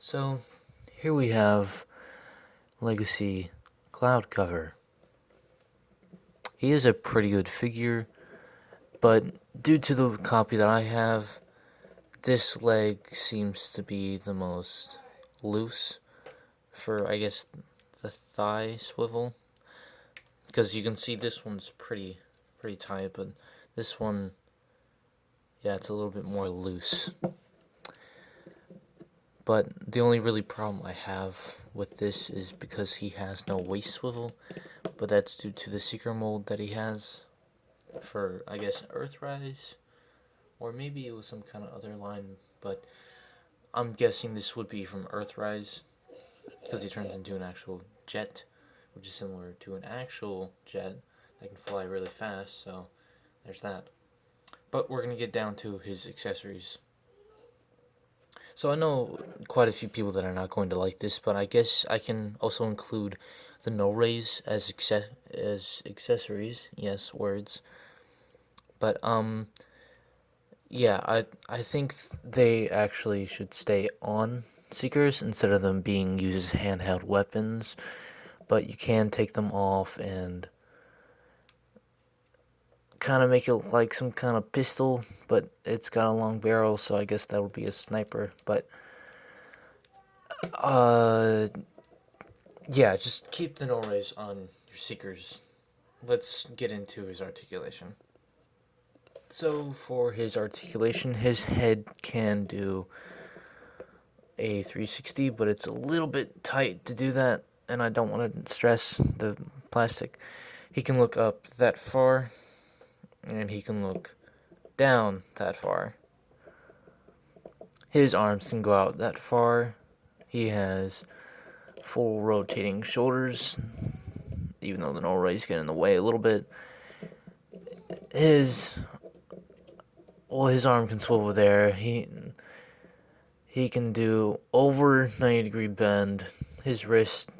So, here we have Legacy Cloud Cover. He is a pretty good figure, but due to the copy that I have, this leg seems to be the most loose for, I guess, the thigh swivel. Because you can see this one's pretty tight, but this one, yeah, it's a little bit more loose. But the only really problem I have with this is because he has no waist swivel, but that's due to the Seeker mold that he has for, I guess, Earthrise, or maybe it was some kind of other line, but I'm guessing this would be from Earthrise, because he turns into an actual jet, which is similar to an actual jet that can fly really fast, so there's that. But we're going to get down to his accessories. So I know quite a few people that are not going to like this, but I guess I can also include the no rays as accessories. Yes, words. But yeah, I think they actually should stay on Seekers instead of them being used as handheld weapons. But you can take them off and kind of make it like some kind of pistol, but it's got a long barrel, so I guess that would be a sniper. But uh yeah, just keep the no rays on your Seekers. Let's get into his articulation. So for his articulation, his head can do a 360, but it's a little bit tight to do that, and I don't want to stress the plastic. He can look up that far, and he can look down that far. His arms can go out that far. He has full rotating shoulders, even though the no rays get in the way a little bit. His his arm can swivel there. He can do over 90-degree bend. His wrist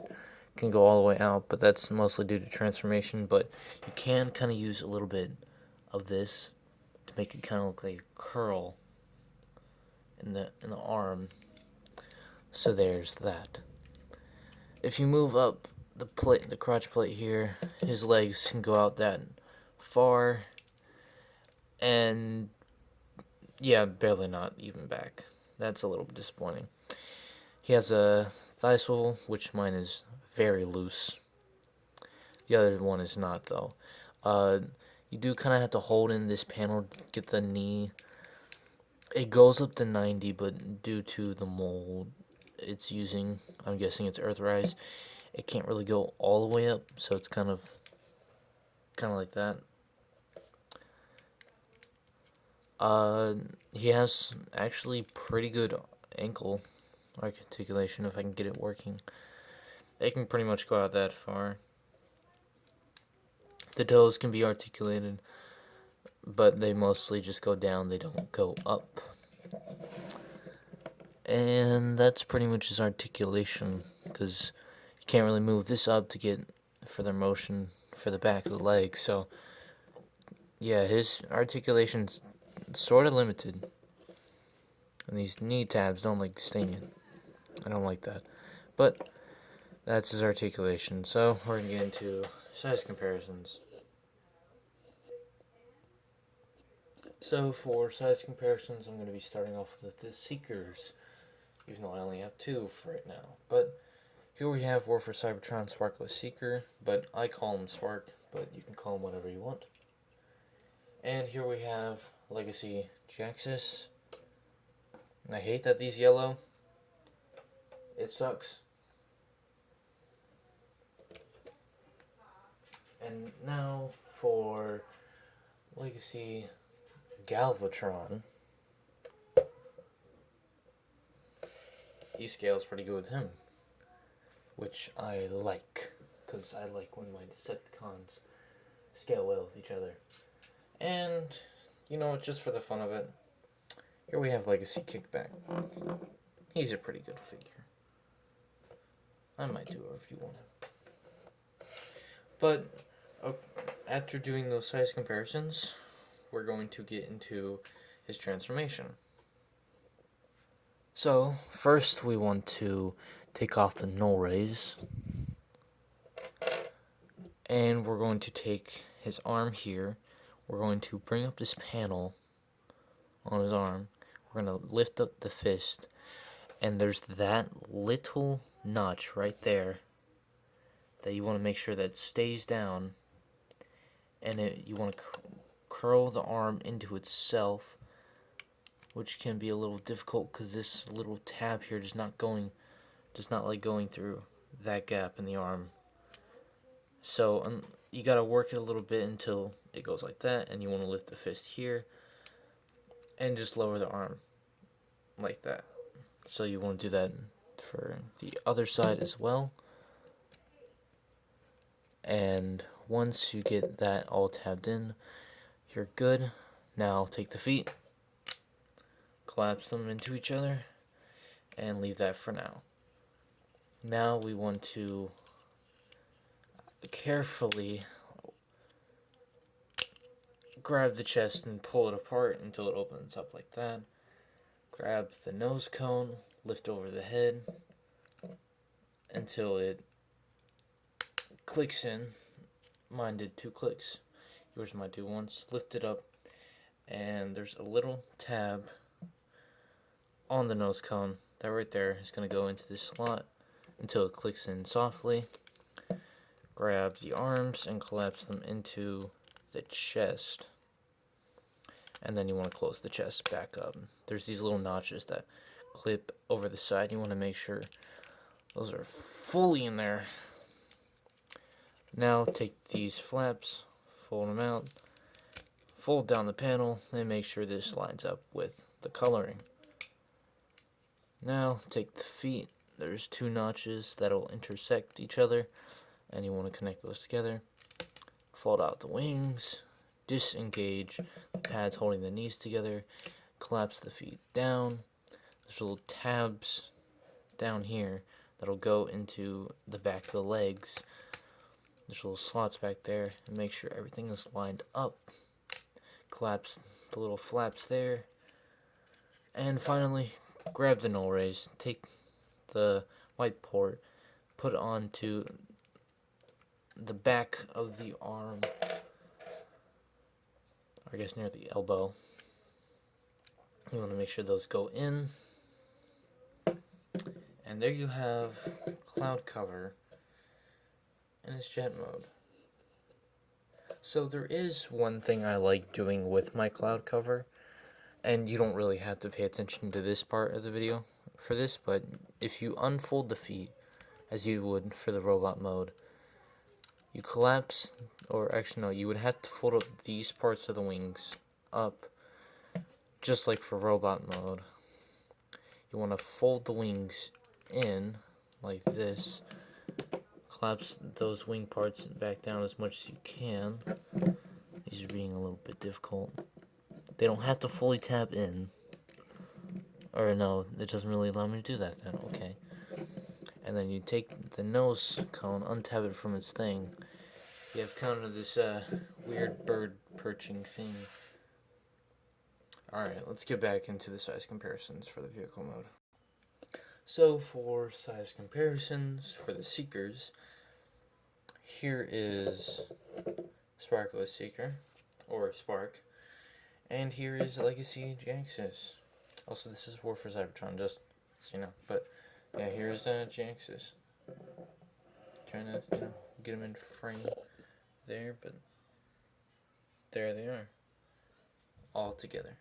can go all the way out, but that's mostly due to transformation. But you can kind of use a little bit of this to make it kind of look like a curl in the arm. So there's that. If you move up the crotch plate here, his legs can go out that far, and yeah, barely not even back. That's a little bit disappointing. He has a thigh swivel, which mine is very loose. The other one is not, though. Uh, you do kind of have to hold in this panel to get the knee. It goes up to 90, but due to the mold it's using, I'm guessing it's Earthrise, it can't really go all the way up, so it's kind of like that. Uh, he has actually pretty good ankle articulation if I can get it working. They can pretty much go out that far. The toes can be articulated, but they mostly just go down, they don't go up. And that's pretty much his articulation, because you can't really move this up to get further motion for the back of the leg, so yeah, his articulation's sort of limited. And these knee tabs don't like stinging. I don't like that. But that's his articulation. So we're going to get into size comparisons. So for size comparisons, I'm going to be starting off with the Seekers, even though I only have two for right now. But here we have War for Cybertron Sparkless Seeker, but I call him Spark, but you can call him whatever you want. And here we have Legacy Jaxus. And I hate that these yellow. It sucks. And now for Legacy Galvatron. He scales pretty good with him, which I like, because I like when my Decepticons scale well with each other. And, you know, just for the fun of it, here we have Legacy Kickback. He's a pretty good figure. I might do a review on him. But after doing those size comparisons, we're going to get into his transformation. So, first we want to take off the null rays, and we're going to take his arm here. We're going to bring up this panel on his arm. We're going to lift up the fist, and there's that little notch right there that you want to make sure that stays down, and you want to curl the arm into itself, which can be a little difficult because this little tab here does not like going through that gap in the arm. So you gotta work it a little bit until it goes like that, and you want to lift the fist here and just lower the arm like that. So you want to do that for the other side as well. And once you get that all tabbed in, you're good. Now take the feet, collapse them into each other, and leave that for now. Now we want to carefully grab the chest and pull it apart until it opens up like that. Grab the nose cone, lift over the head until it clicks in. Mine did 2 clicks. Yours might do once. Lift it up, and there's a little tab on the nose cone. That right there is going to go into this slot until it clicks in softly. Grab the arms and collapse them into the chest. And then you want to close the chest back up. There's these little notches that clip over the side. You want to make sure those are fully in there. Now take these flaps, fold them out, fold down the panel, and make sure this lines up with the coloring. Now take the feet. There's 2 notches that'll intersect each other, and you want to connect those together. Fold out the wings, disengage the pads holding the knees together, collapse the feet down. There's little tabs down here that'll go into the back of the legs. There's little slots back there, and make sure everything is lined up. Collapse the little flaps there. And finally, grab the null rays, take the white port, put it onto the back of the arm, or I guess near the elbow. You want to make sure those go in. And there you have Cloud Cover in its jet mode. So there is one thing I like doing with my Cloud Cover, and you don't really have to pay attention to this part of the video for this, but if you unfold the feet, as you would for the robot mode, you collapse, or actually no, you would have to fold up these parts of the wings up, just like for robot mode. You want to fold the wings in, like this, collapse those wing parts back down as much as you can. These are being a little bit difficult. They don't have to fully tab in. Or no, it doesn't really allow me to do that then, okay. And then you take the nose cone, untab it from its thing. You have kind of this weird bird perching thing. Alright, let's get back into the size comparisons for the vehicle mode. So for size comparisons for the Seekers, here is Sparkless Seeker, or Spark, and here is Legacy Jaxus. Also, this is War for Cybertron, just so you know. But yeah, here's Jaxus. Trying to, get him in frame there, but there they are, all together.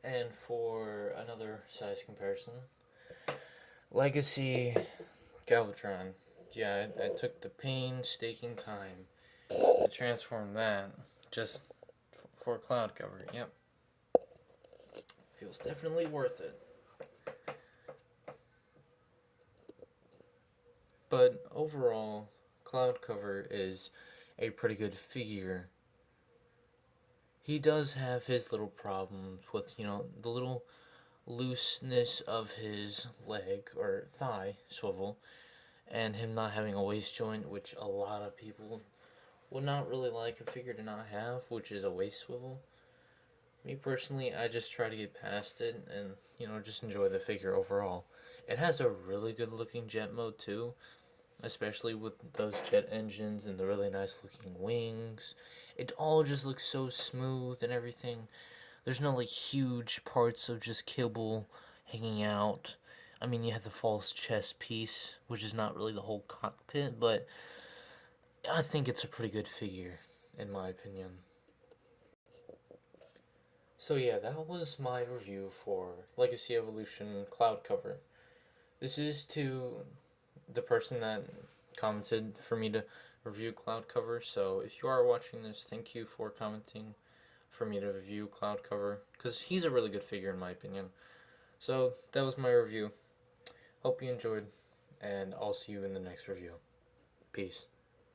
And for another size comparison, Legacy Galvatron. Yeah, I took the painstaking time to transform that just for Cloud Cover. Yep. Feels definitely worth it. But overall, Cloud Cover is a pretty good figure. He does have his little problems with, the little looseness of his leg or thigh swivel, and him not having a waist joint, which a lot of people would not really like a figure to not have, which is a waist swivel. Me personally, I just try to get past it and, just enjoy the figure overall. It has a really good looking jet mode too, especially with those jet engines and the really nice looking wings. It all just looks so smooth and everything. There's no like huge parts of just kibble hanging out. I mean, you have the false chest piece, which is not really the whole cockpit, but I think it's a pretty good figure, in my opinion. So yeah, that was my review for Legacy Evolution Cloud Cover. This is to the person that commented for me to review Cloud Cover. So if you are watching this, thank you for commenting for me to review Cloud Cover, because he's a really good figure in my opinion. So that was my review. Hope you enjoyed, and I'll see you in the next review. Peace.